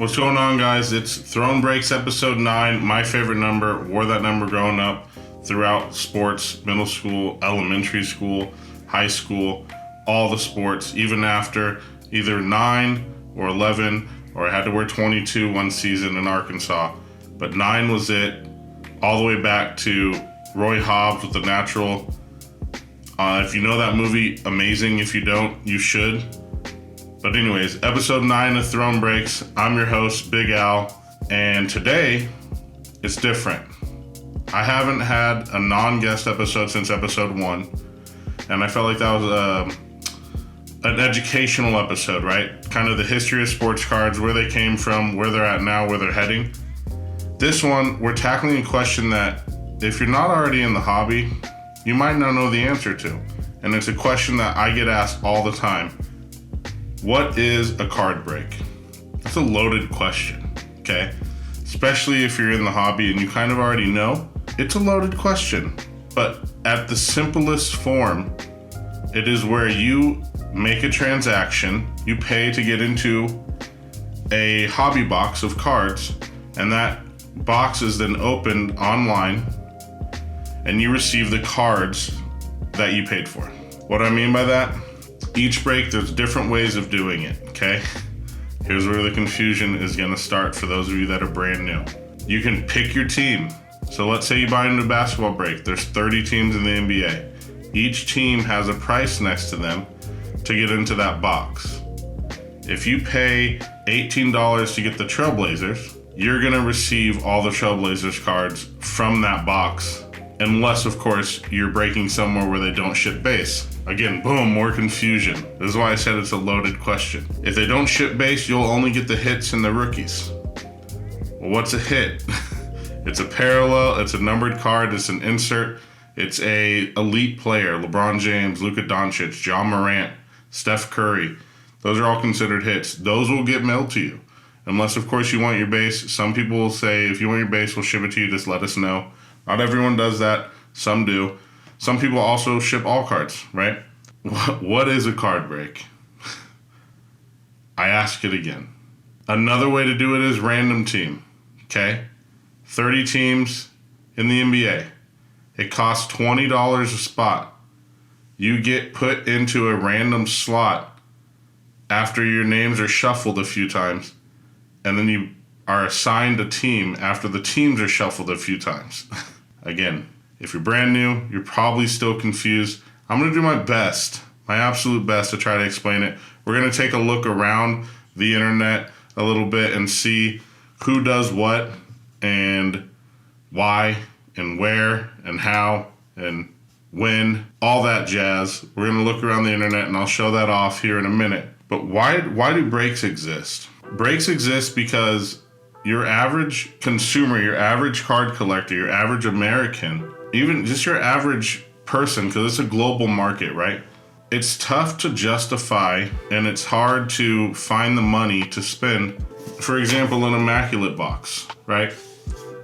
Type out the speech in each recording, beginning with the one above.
What's going on, guys? It's Throne Breaks episode 9, my favorite number. Wore that number growing up throughout sports, middle school, elementary school, high school, all the sports, even after either 9 or 11, or I had to wear 22 one season in Arkansas. But 9 was it, all the way back to Roy Hobbs with The Natural. If you know that movie, amazing. If you don't, you should. But anyways, episode 9 of Throne Breaks. I'm your host, Big Al, and today it's different. I haven't had a non-guest episode since episode 1, and I felt like that was an educational episode, right? Kind of the history of sports cards, where they came from, where they're at now, where they're heading. This one, we're tackling a question that if you're not already in the hobby, you might not know the answer to. And it's a question that I get asked all the time. What is a card break? That's a loaded question, okay? Especially if you're in the hobby and you kind of already know, it's a loaded question. But at the simplest form, it is where you make a transaction, you pay to get into a hobby box of cards, and that box is then opened online, and you receive the cards that you paid for. What do I mean by that? Each break, there's different ways of doing it, okay? Here's where the confusion is gonna start for those of you that are brand new. You can pick your team. So let's say you buy into a basketball break. There's 30 teams in the NBA. Each team has a price next to them to get into that box. If you pay $18 to get the Trailblazers, you're gonna receive all the Trailblazers cards from that box. Unless, of course, you're breaking somewhere where they don't ship base. Again, boom, more confusion. This is why I said it's a loaded question. If they don't ship base, you'll only get the hits and the rookies. Well, what's a hit? It's a parallel, it's a numbered card, it's an insert, it's a elite player, LeBron James, Luka Doncic, John Morant, Steph Curry. Those are all considered hits. Those will get mailed to you. Unless, of course, you want your base. Some people will say, if you want your base, we'll ship it to you, just let us know. Not everyone does that. Some do. Some people also ship all cards, right? What is a card break? I ask it again. Another way to do it is random team, okay? 30 teams in the NBA. It costs $20 a spot. You get put into a random slot after your names are shuffled a few times, and then you are assigned a team after the teams are shuffled a few times. Again, if you're brand new, you're probably still confused. I'm going to do my best, my absolute best to try to explain it. We're going to take a look around the internet a little bit and see who does what and why and where and how and when, all that jazz. We're going to look around the internet and I'll show that off here in a minute. But why do breaks exist? Breaks exist because your average consumer, your average card collector, your average American, even just your average person, because it's a global market, right? It's tough to justify and it's hard to find the money to spend. For example, an immaculate box, right?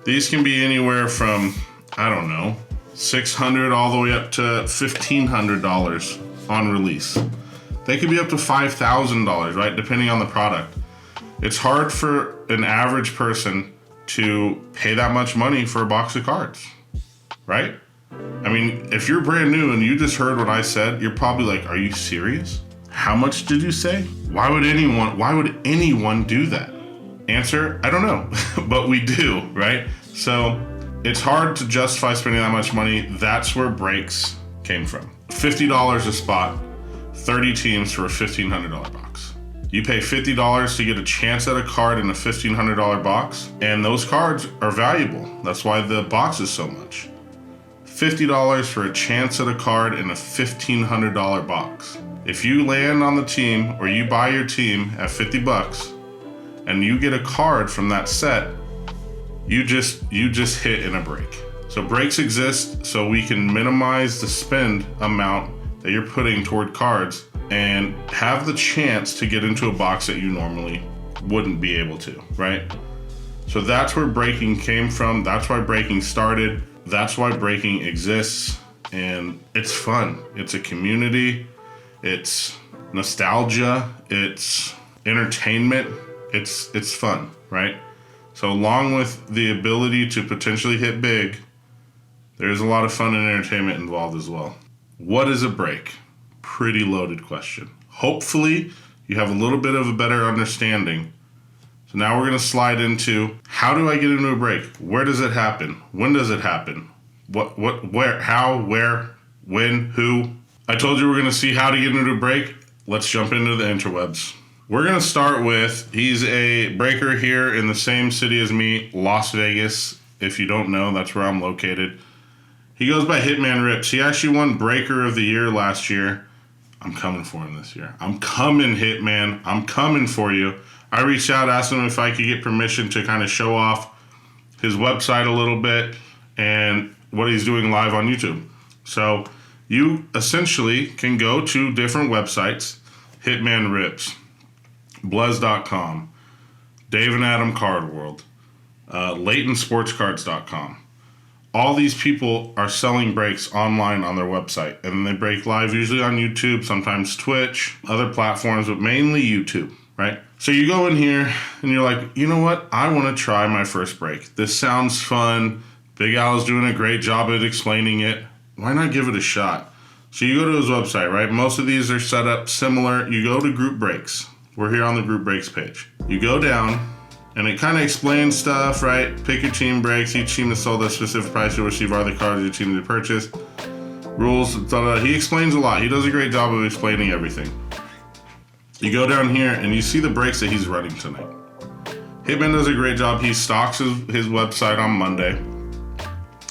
These can be anywhere from, I don't know, $600 all the way up to $1,500 on release. They could be up to $5,000, right? Depending on the product. It's hard for an average person to pay that much money for a box of cards, right? I mean, if you're brand new and you just heard what I said, you're probably like, are you serious? How much did you say? Why would anyone do that? Answer, I don't know, but we do, right? So it's hard to justify spending that much money. That's where breaks came from. $50 a spot, 30 teams for a $1,500 box. You pay $50 to get a chance at a card in a $1,500 box, and those cards are valuable. That's why the box is so much. $50 for a chance at a card in a $1,500 box. If you land on the team or you buy your team at $50 and you get a card from that set, you just hit in a break. So breaks exist so we can minimize the spend amount that you're putting toward cards and have the chance to get into a box that you normally wouldn't be able to, right? So that's where breaking came from. That's why breaking started. That's why breaking exists. And it's fun. It's a community. It's nostalgia. It's entertainment. It's fun, right? So along with the ability to potentially hit big, there's a lot of fun and entertainment involved as well. What is a break? Pretty loaded question. Hopefully, you have a little bit of a better understanding. So now we're going to slide into, how do I get into a break? Where does it happen? When does it happen? What, where, how, where, when, who? I told you we're going to see how to get into a break. Let's jump into the interwebs. We're going to start with, he's a breaker here in the same city as me, Las Vegas. If you don't know, that's where I'm located. He goes by Hitman Rips. He actually won Breaker of the Year last year. I'm coming for him this year. I'm coming, Hitman. I'm coming for you. I reached out, asked him if I could get permission to kind of show off his website a little bit and what he's doing live on YouTube. So you essentially can go to different websites, Hitman Rips, Blez.com, Dave and Adam Card World, LaytonSportsCards.com. All these people are selling breaks online on their website, and they break live usually on YouTube, sometimes Twitch, other platforms, but mainly YouTube, right? So you go in here and you're like, you know what? I want to try my first break. This sounds fun. Big Al's doing a great job at explaining it. Why not give it a shot? So you go to his website, right? Most of these are set up similar. You go to group breaks. We're here on the group breaks page. You go down, and it kind of explains stuff, right? Pick your team breaks. Each team is sold at a specific price. You'll receive other cards your team to purchase. Rules, he explains a lot. He does a great job of explaining everything. You go down here, and you see the breaks that he's running tonight. Hitman does a great job. He stocks his website on Monday,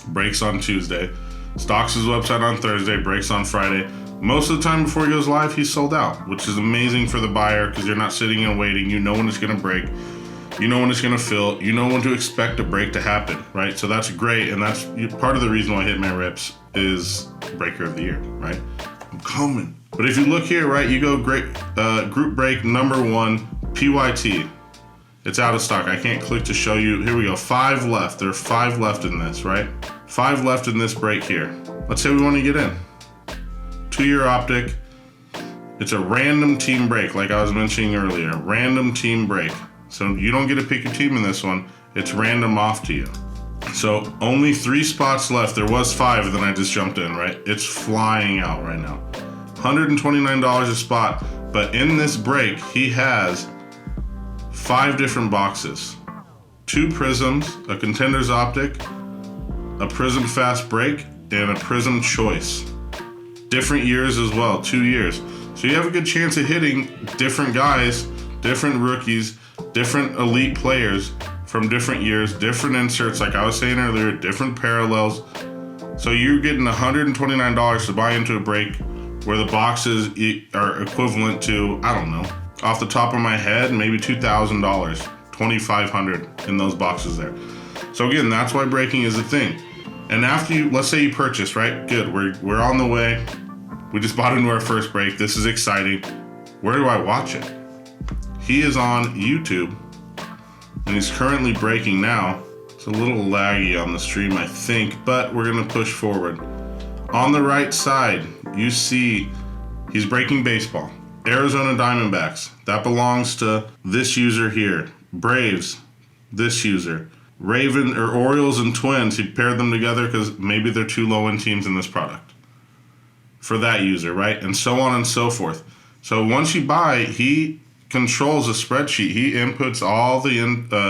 breaks on Tuesday, stocks his website on Thursday, breaks on Friday. Most of the time before he goes live, he's sold out, which is amazing for the buyer because you're not sitting and waiting. You know when it's going to break. You know when it's going to fill. You know when to expect a break to happen, right? So that's great, and that's part of the reason why Hitman Rips is Breaker of the Year, right? I'm coming. But if you look here, right, you go group break number 1, PYT. It's out of stock. I can't click to show you. Here we go. 5 left. There are 5 left in this, right? 5 left in this break here. Let's say we want to get in. 2-year optic. It's a random team break, like I was mentioning earlier. Random team break. So you don't get to pick your team in this one. It's random off to you. So only 3 spots left. There was 5, and then I just jumped in, right? It's flying out right now. $129 a spot. But in this break, he has 5 different boxes. 2 prisms, a contender's optic, a prism fast break, and a prism choice. Different years as well, 2 years. So you have a good chance of hitting different guys, different rookies, different elite players from different years, different inserts, like I was saying earlier, different parallels. So you're getting $129 to buy into a break where the boxes are equivalent to, I don't know, off the top of my head, maybe $2,000, $2,500 in those boxes there. So again, that's why breaking is a thing. And after you, let's say you purchase, right? Good, we're on the way. We just bought into our first break. This is exciting. Where do I watch it? He is on YouTube, and he's currently breaking now. It's a little laggy on the stream, I think, but we're gonna push forward. On the right side, you see he's breaking baseball. Arizona Diamondbacks, that belongs to this user here. Braves, this user. Raven or Orioles and Twins, he paired them together because maybe they're 2 low-end teams in this product. For that user, right? And so on and so forth. So once you buy, he controls a spreadsheet. He inputs all the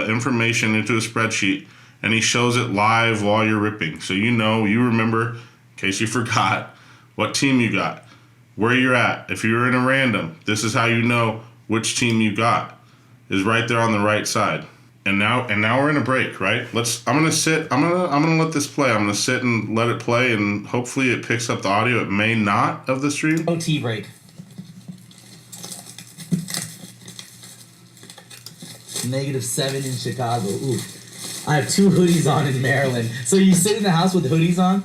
information into a spreadsheet, and he shows it live while you're ripping. So you remember, in case you forgot, what team you got, where you're at. If you're in a random, this is how you know which team you got. Is right there on the right side. And now we're in a break, right? I'm gonna let this play. I'm gonna sit and let it play, and hopefully it picks up the audio. It may not of the stream. OT break. -7 in Chicago. Ooh. I have 2 hoodies on in Maryland. So you sit in the house with hoodies on?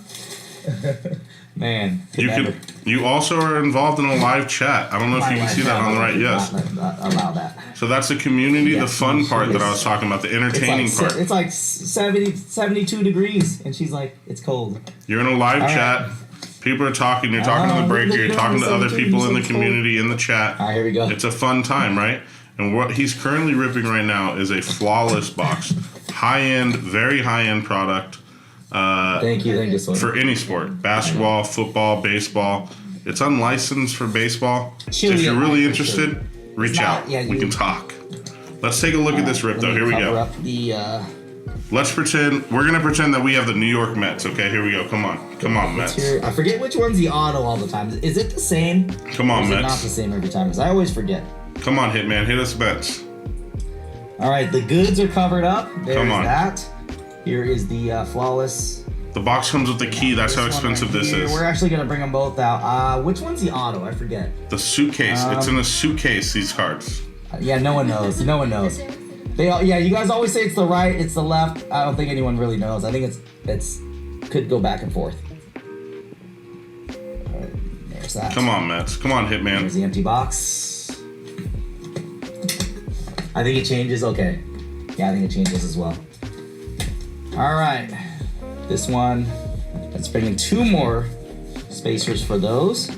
Man. You also are involved in a live chat. I don't know if you can see that on the right. Yes. Not allow that. So that's the community, the fun part that I was talking about, the entertaining part. It's like 72 degrees, and she's like, it's cold. You're in a live chat. People are talking. You're talking to the breaker. You're talking to other people in the community, in the chat. All right, here we go. It's a fun time, right? And what he's currently ripping right now is a Flawless box. High-end, very high-end product. Thank you, Sawyer. For any sport. Basketball, football, baseball. It's unlicensed for baseball. Chili If you're really for interested, sure. reach out. Yeah, we can talk. Let's take a look at this rip, though. Here we go. Up the, Let's pretend, we're going to pretend that we have the New York Mets, okay? Here we go. Come on. Come on, Mets. I forget which one's the auto all the time. Is it the same? Come on, or is Mets. it not the same every time? Because I always forget. Come on, Hitman. Hit us, Mets. All right, the goods are covered up. There's Come on. that. Here is the Flawless. The box comes with the key. That's how expensive this is. We're actually going to bring them both out. Which one's the auto? I forget. The suitcase. It's in a suitcase, these cards. Yeah, no one knows. No one knows. You guys always say it's the right, it's the left. I don't think anyone really knows. I think it's could go back and forth. All right, there's that. Come on, Mets. Come on, Hitman. There's the empty box. I think it changes. Okay. Yeah, I think it changes as well. All right. This one, let's bring in 2 more spacers for those.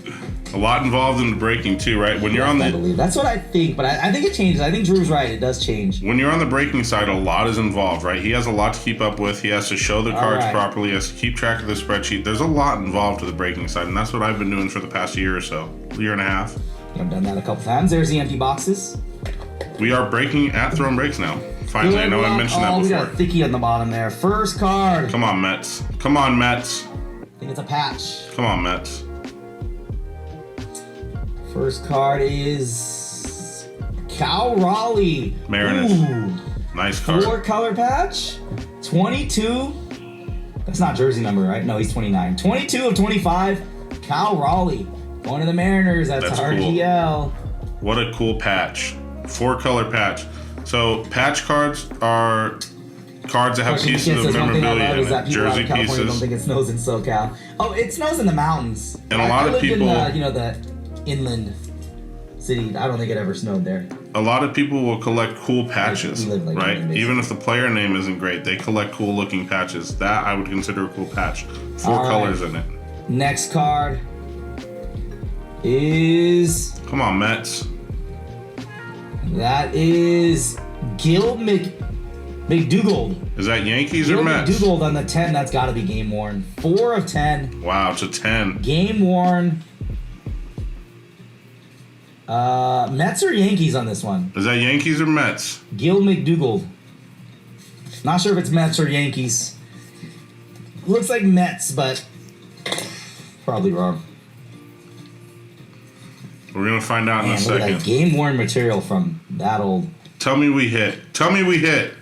A lot involved in the breaking too, right? When you're on I the believe that's what I think, but I think it changes. I think Drew's right. It does change. when you're on the breaking side, a lot is involved, right? He has a lot to keep up with. He has to show the cards right. properly. He has to keep track of the spreadsheet. There's a lot involved to the breaking side, and that's what I've been doing for the past year or so, year and a half. I've done that a couple times. There's the empty boxes. We are breaking at Throne Breaks now. Finally, I know I mentioned that We before. got a thickie on the bottom there. First card. Come on, Mets. Come on, Mets. I think it's a patch. Come on, Mets. First card is Cal Raleigh. Mariners. Ooh. Nice card. 4-color patch. 22. That's not jersey number, right? No, he's 29. 22 of 25. Cal Raleigh. One of the Mariners. That's That's cool. RGL. What a cool patch. 4-color patch. So patch cards are cards that have pieces of memorabilia in it. Jersey California pieces. don't think it snows in SoCal. Oh, it snows in the mountains. And a lot of lived people- in the inland city. I don't think it ever snowed there. A lot of people will collect cool patches, We live like right? in the Even if the player name isn't great, they collect cool looking patches. That I would consider a cool patch. 4 All right. colors in it. Next card is Come on, Mets. that is Gil McDougald. Is that Yankees or Gil Mets? McDougald on the 10. That's got to be game worn. 4 of 10. Wow, it's a 10. Game worn. Mets or Yankees on this one? Is that Yankees or Mets? Gil McDougald. Not sure if it's Mets or Yankees. Looks like Mets, but probably wrong. We're gonna find out in a Man, look at second. that game worn material from that old. Tell me we hit. Tell me we hit.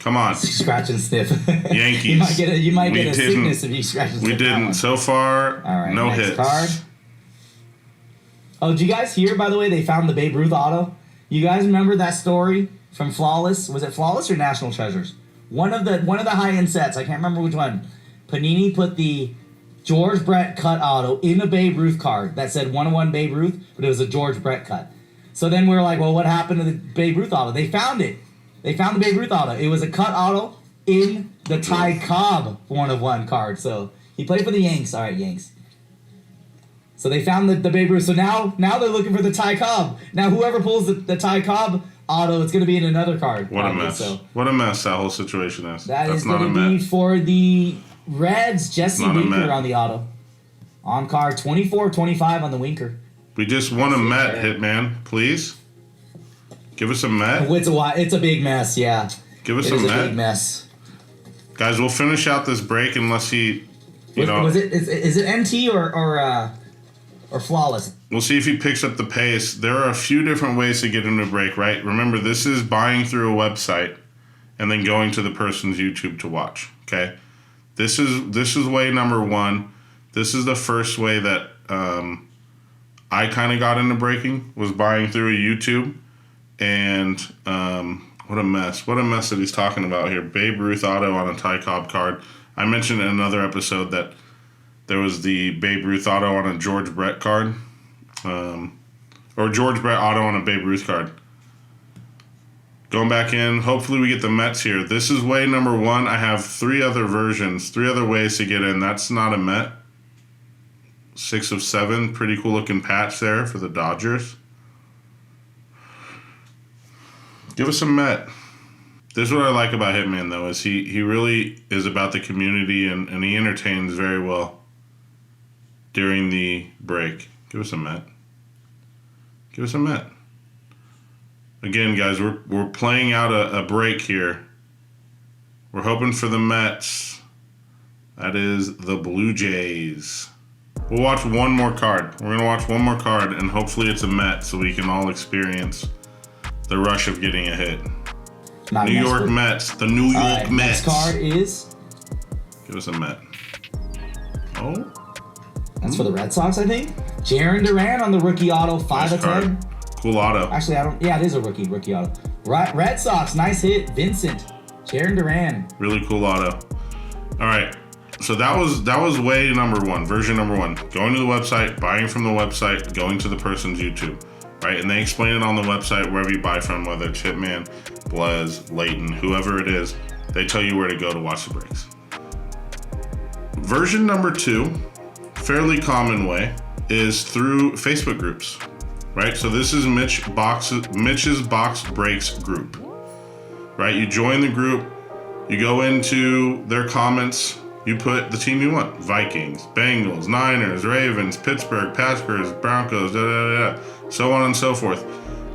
Come on. Scratch and sniff. Yankees. You might We get a didn't- sickness if you scratch and sniff. We that didn't. one. So far, All right, no next hits. card. Oh, did you guys hear, by the way, they found the Babe Ruth auto? You guys remember that story from Flawless? Was it Flawless or National Treasures? One of the high-end sets. I can't remember which one. Panini put the George Brett cut auto in a Babe Ruth card that said 101 Babe Ruth, but it was a George Brett cut. So then we were like, well, what happened to the Babe Ruth auto? They found it. They found the Babe Ruth auto. It was a cut auto in the Ty Cobb 101 card. So he played for the Yanks. All right, Yanks. So they found the Babe Ruth. So now they're looking for the Ty Cobb. Now whoever pulls the Ty Cobb auto, it's going to be in another card. What probably. a mess. So What a mess that whole situation is. that That's is not a going to be Met. for the Reds. Jesse Not a Met. Winker on the auto. On card 24-25 on the Winker. We just won a Met, Hitman. Please. Give us a Met. It's a big mess, yeah. Give us It a is a Met. big mess. Guys, we'll finish out this break unless he, Is it NT or Flawless? We'll see if he picks up the pace. There are a few different ways to get him to break, right? Remember, this is buying through a website and then going to the person's YouTube to watch, okay? This is way number 1. This is the first way that I kind of got into breaking, was buying through a YouTube. And what a mess. What a mess that he's talking about here. Babe Ruth auto on a Ty Cobb card. I mentioned in another episode that there was the Babe Ruth auto on a George Brett card. Or George Brett auto on a Babe Ruth card. Going back in. Hopefully we get the Mets here. This is way number 1. I have 3 other versions. 3 other ways to get in. That's not a Met. 6 of 7. Pretty cool looking patch there for the Dodgers. Give us some Met. This is what I like about Hitman, though, is he really is about the community and he entertains very well during the break. Give us some Met. Give us some Met. Again, guys, we're playing out a break here. We're hoping for the Mets. That is the Blue Jays. We'll watch one more card. We're going to watch one more card, and hopefully it's a Met so we can all experience the rush of getting a hit. Not New York Mets. The New York Mets. Next card is... Give us a Met. Oh. That's for the Red Sox, I think. Jarren Duran on the rookie auto, 5 of 10. Cool auto. Actually, I don't... Yeah, it is a rookie auto. Red Sox, nice hit. Vincent. Jarren Duran. Really cool auto. All right. So that was way number one, version number one. Going to the website, buying from the website, going to the person's YouTube. Right? And they explain it on the website wherever you buy from, whether it's Hitman, Blez, Layton, whoever it is. They tell you where to go to watch the breaks. Version number two, fairly common way, is through Facebook groups. Right? So this is Mitch's Box Breaks group. Right? You join the group, you go into their comments, you put the team you want. Vikings, Bengals, Niners, Ravens, Pittsburgh, Packers, Broncos, so on and so forth.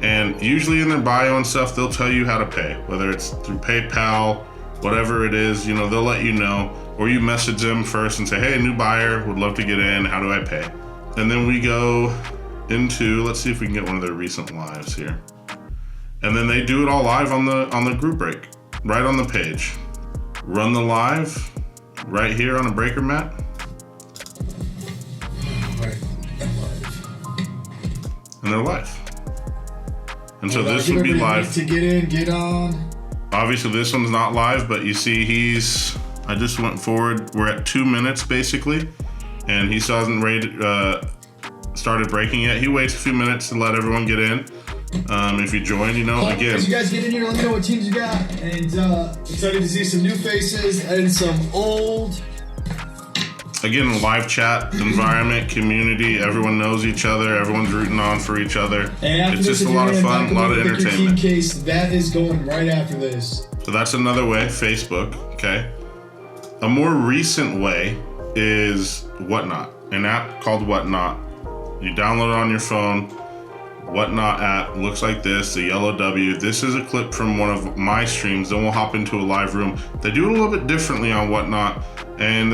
And usually in their bio and stuff, they'll tell you how to pay, whether it's through PayPal, whatever it is, they'll let you know. Or you message them first and say, hey, new buyer, would love to get in, how do I pay? And then we go into, let's see if we can get one of their recent lives here. And then they do it all live on the group break, right on the page. Run the live right here on a breaker mat. And they're live. And so this would be live. To get in, get on. Obviously this one's not live, but you see I just went forward. We're at 2 minutes basically. And he still hasn't started breaking yet. He waits a few minutes to let everyone get in. If you join, again. As you guys get in here, let me know what teams you got. And excited to see some new faces and some old. Again, live chat environment, community, everyone knows each other, everyone's rooting on for each other. It's just a lot of fun, a lot of entertainment. Case, that is going right after this. So that's another way, Facebook, okay? A more recent way is Whatnot, an app called Whatnot. You download it on your phone. Whatnot app looks like this, the yellow W. This is a clip from one of my streams. Then we'll hop into a live room. They do it a little bit differently on Whatnot, and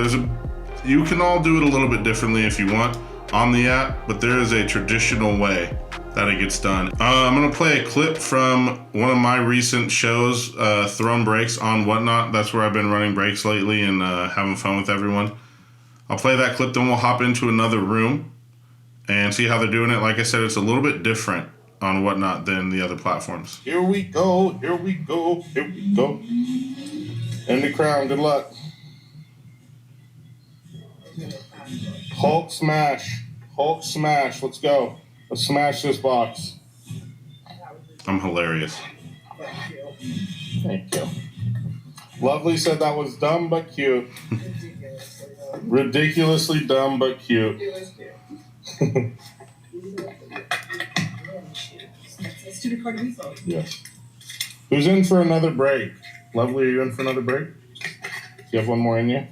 you can all do it a little bit differently if you want on the app, but there is a traditional way that it gets done. I'm gonna play a clip from one of my recent shows, Throne Breaks on Whatnot. That's where I've been running breaks lately and having fun with everyone. I'll play that clip, then we'll hop into another room and see how they're doing it. Like I said, it's a little bit different on Whatnot than the other platforms. Here we go, here we go, here we go. In the crown, good luck. Hulk smash, let's go. Let's smash this box. I'm hilarious. Thank you. Lovely said that was dumb but cute. Ridiculously dumb but cute. Yes. Who's in for another break? Lovely, are you in for another break? Do you have one more in you?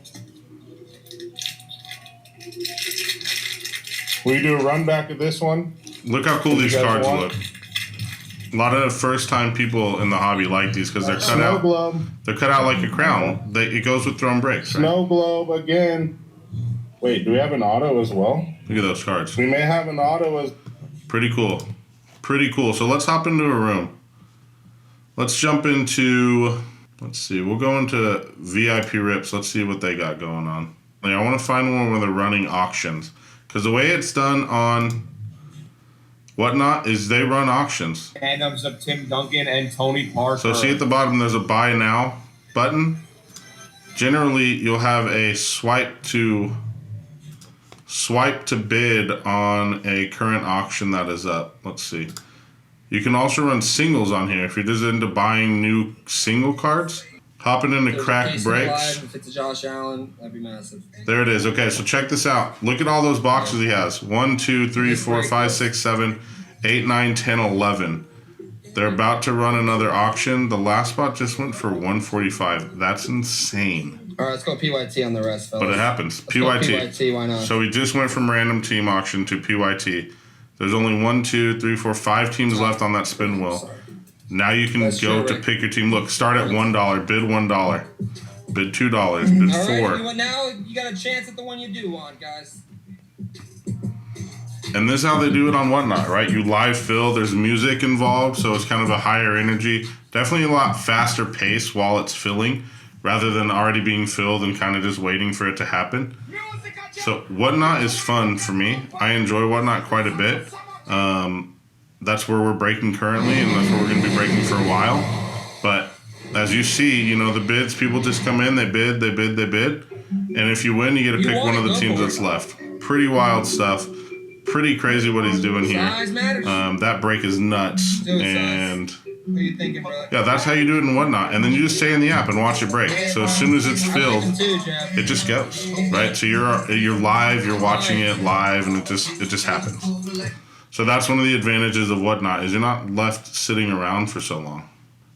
Will you do a run back of this one? Look how cool these cards look. A lot of first-time people in the hobby like these because they're cut Snow out. Globe. They're cut out like a crown. It goes with Throne Breaks. Right? Snow Globe again. Wait, do we have an auto as well? Look at those cards. We may have an auto as. Pretty cool. Pretty cool. So let's hop into a room. Let's jump into. Let's see. We'll go into VIP Rips. Let's see what they got going on. I want to find one where they're running auctions. Because the way it's done on Whatnot is they run auctions. Randoms of Tim Duncan and Tony Parker. So see at the bottom there's a buy now button. Generally you'll have a swipe to bid on a current auction that is up. Let's see. You can also run singles on here if you're just into buying new single cards. Hopping into cracked breaks. If it's a Josh Allen, that'd be massive. There it is. Okay, so check this out. Look at all those boxes he has. 1, 2, 3, 4, 5, 6, 7, 8, 9, 10, 11. They're about to run another auction. The last spot just went for 145. That's insane. All right, let's go PYT on the rest, fellas. But it happens. Let's go PYT, why not? So we just went from random team auction to PYT. There's only 1, 2, 3, 4, 5 teams left on that spin wheel. Now you can go to pick your team. Look, start at $1, bid $1, bid $2, bid $4. All right, now you got a chance at the one you do want, guys. And this is how they do it on Whatnot, right? You live fill, there's music involved, so it's kind of a higher energy. Definitely a lot faster pace while it's filling, rather than already being filled and kind of just waiting for it to happen. So Whatnot is fun for me. I enjoy Whatnot quite a bit. That's where we're breaking currently, and that's where we're going to be breaking for a while. But as you see, you know, the bids, people just come in, they bid. And if you win, you get to pick one of the teams that's left. Pretty wild stuff. Pretty crazy what he's doing here. That break is nuts. And what are you thinking, brother? yeah, that's how you do it in Whatnot. And then you just stay in the app and watch it break. So as soon as it's filled, it just goes, right? So you're live, you're watching it live, and it just happens. So that's one of the advantages of Whatnot, is you're not left sitting around for so long.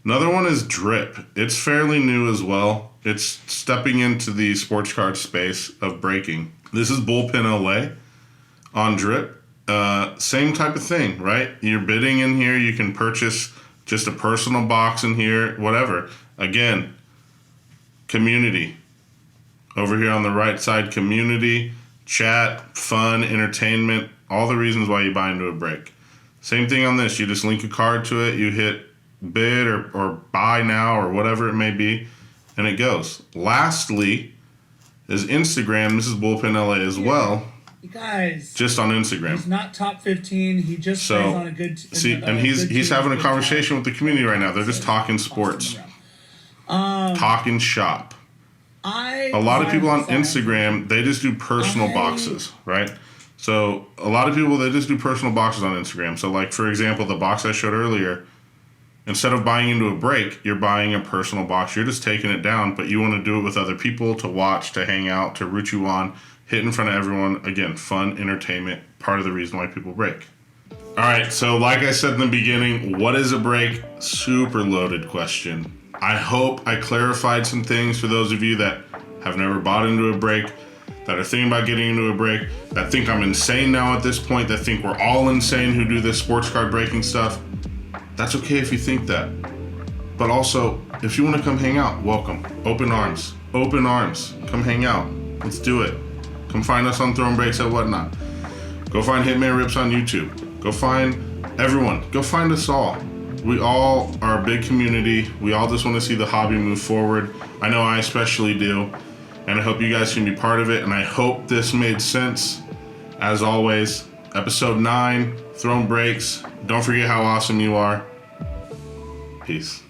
Another one is Drip. It's fairly new as well. It's stepping into the sports card space of breaking. This is Bullpen LA on Drip. Same type of thing, right? You're bidding in here. You can purchase just a personal box in here, whatever. Again, community. Over here on the right side, community, chat, fun, entertainment, all the reasons why you buy into a break. Same thing on this. You just link a card to it. You hit bid or buy now or whatever it may be, and it goes. Lastly is Instagram. This is Bullpen LA as well. You guys, just on Instagram. He's not top 15. He just plays on a good team. And he's having a conversation with the community right now. They're just talking sports. Talking shop. A lot of people on Instagram, they just do personal boxes, right? So a lot of people, they just do personal boxes on Instagram. So like, for example, the box I showed earlier, instead of buying into a break, you're buying a personal box. You're just taking it down, but you want to do it with other people to watch, to hang out, to root you on, hit in front of everyone. Again, fun, entertainment, part of the reason why people break. All right, so like I said in the beginning, what is a break? Super loaded question. I hope I clarified some things for those of you that have never bought into a break, that are thinking about getting into a break, that think I'm insane now at this point, that think we're all insane who do this sports card breaking stuff. That's okay if you think that. But also, if you want to come hang out, welcome. Open arms. Open arms. Come hang out. Let's do it. Come find us on Throwing Breaks at Whatnot. Go find Hitman Rips on YouTube. Go find everyone. Go find us all. We all are a big community. We all just want to see the hobby move forward. I know I especially do. And I hope you guys can be part of it. And I hope this made sense. As always, episode 9, Throwing Breaks. Don't forget how awesome you are. Peace.